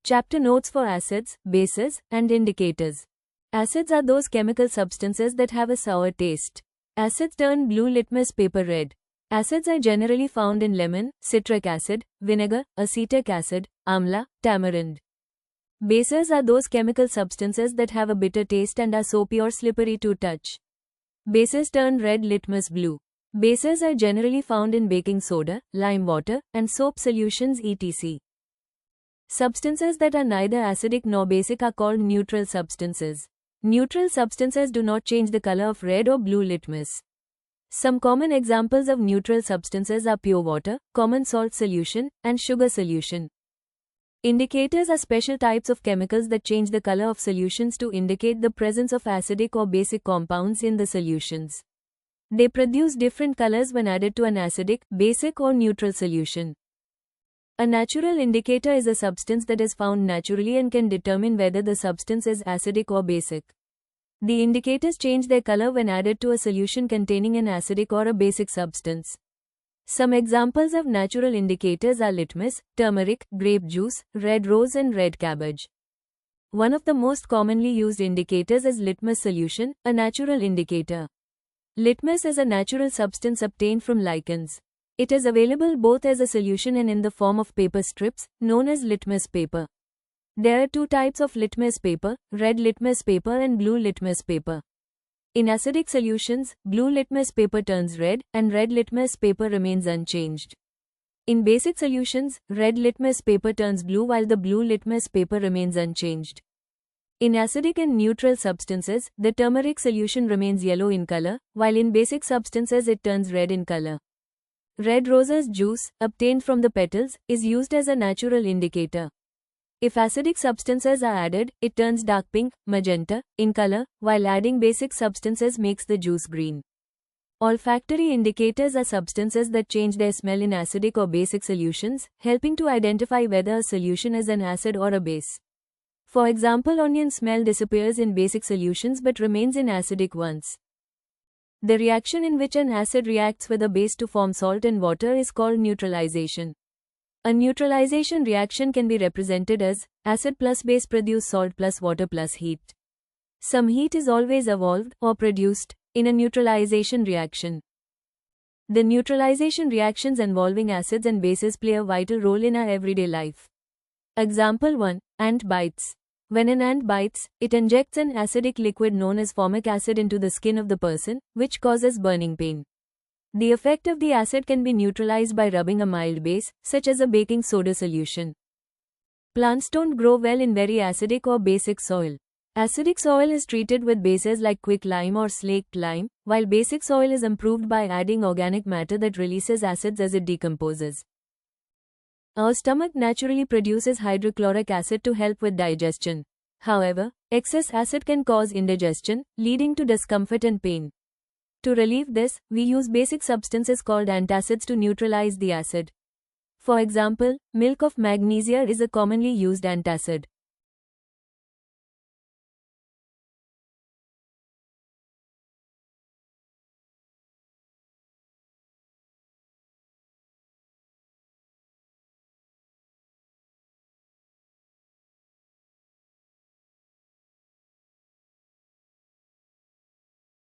Chapter notes for acids, bases, and indicators. Acids are those chemical substances that have a sour taste. Acids turn blue litmus paper red. Acids are generally found in lemon, citric acid, vinegar, acetic acid, amla, tamarind. Bases are those chemical substances that have a bitter taste and are soapy or slippery to touch. Bases turn red litmus blue. Bases are generally found in baking soda, lime water, and soap solutions etc. Substances that are neither acidic nor basic are called neutral substances. Neutral substances do not change the color of red or blue litmus. Some common examples of neutral substances are pure water, common salt solution, and sugar solution. Indicators are special types of chemicals that change the color of solutions to indicate the presence of acidic or basic compounds in the solutions. They produce different colors when added to an acidic, basic, or neutral solution. A natural indicator is a substance that is found naturally and can determine whether the substance is acidic or basic. The indicators change their color when added to a solution containing an acidic or a basic substance. Some examples of natural indicators are litmus, turmeric, grape juice, red rose, and red cabbage. One of the most commonly used indicators is litmus solution, a natural indicator. Litmus is a natural substance obtained from lichens. It is available both as a solution and in the form of paper strips, known as litmus paper. There are two types of litmus paper, red litmus paper and blue litmus paper. In acidic solutions, blue litmus paper turns red, and red litmus paper remains unchanged. In basic solutions, red litmus paper turns blue while the blue litmus paper remains unchanged. In acidic and neutral substances, the turmeric solution remains yellow in color, while in basic substances it turns red in color. Red rose's juice, obtained from the petals, is used as a natural indicator. If acidic substances are added, it turns dark pink, magenta, in color, while adding basic substances makes the juice green. Olfactory indicators are substances that change their smell in acidic or basic solutions, helping to identify whether a solution is an acid or a base. For example, onion smell disappears in basic solutions but remains in acidic ones. The reaction in which an acid reacts with a base to form salt and water is called neutralization. A neutralization reaction can be represented as acid plus base produce salt plus water plus heat. Some heat is always evolved or produced in a neutralization reaction. The neutralization reactions involving acids and bases play a vital role in our everyday life. Example 1. Ant bites. When an ant bites, it injects an acidic liquid known as formic acid into the skin of the person, which causes burning pain. The effect of the acid can be neutralized by rubbing a mild base, such as a baking soda solution. Plants don't grow well in very acidic or basic soil. Acidic soil is treated with bases like quicklime or slaked lime, while basic soil is improved by adding organic matter that releases acids as it decomposes. Our stomach naturally produces hydrochloric acid to help with digestion. However, excess acid can cause indigestion, leading to discomfort and pain. To relieve this, we use basic substances called antacids to neutralize the acid. For example, milk of magnesia is a commonly used antacid.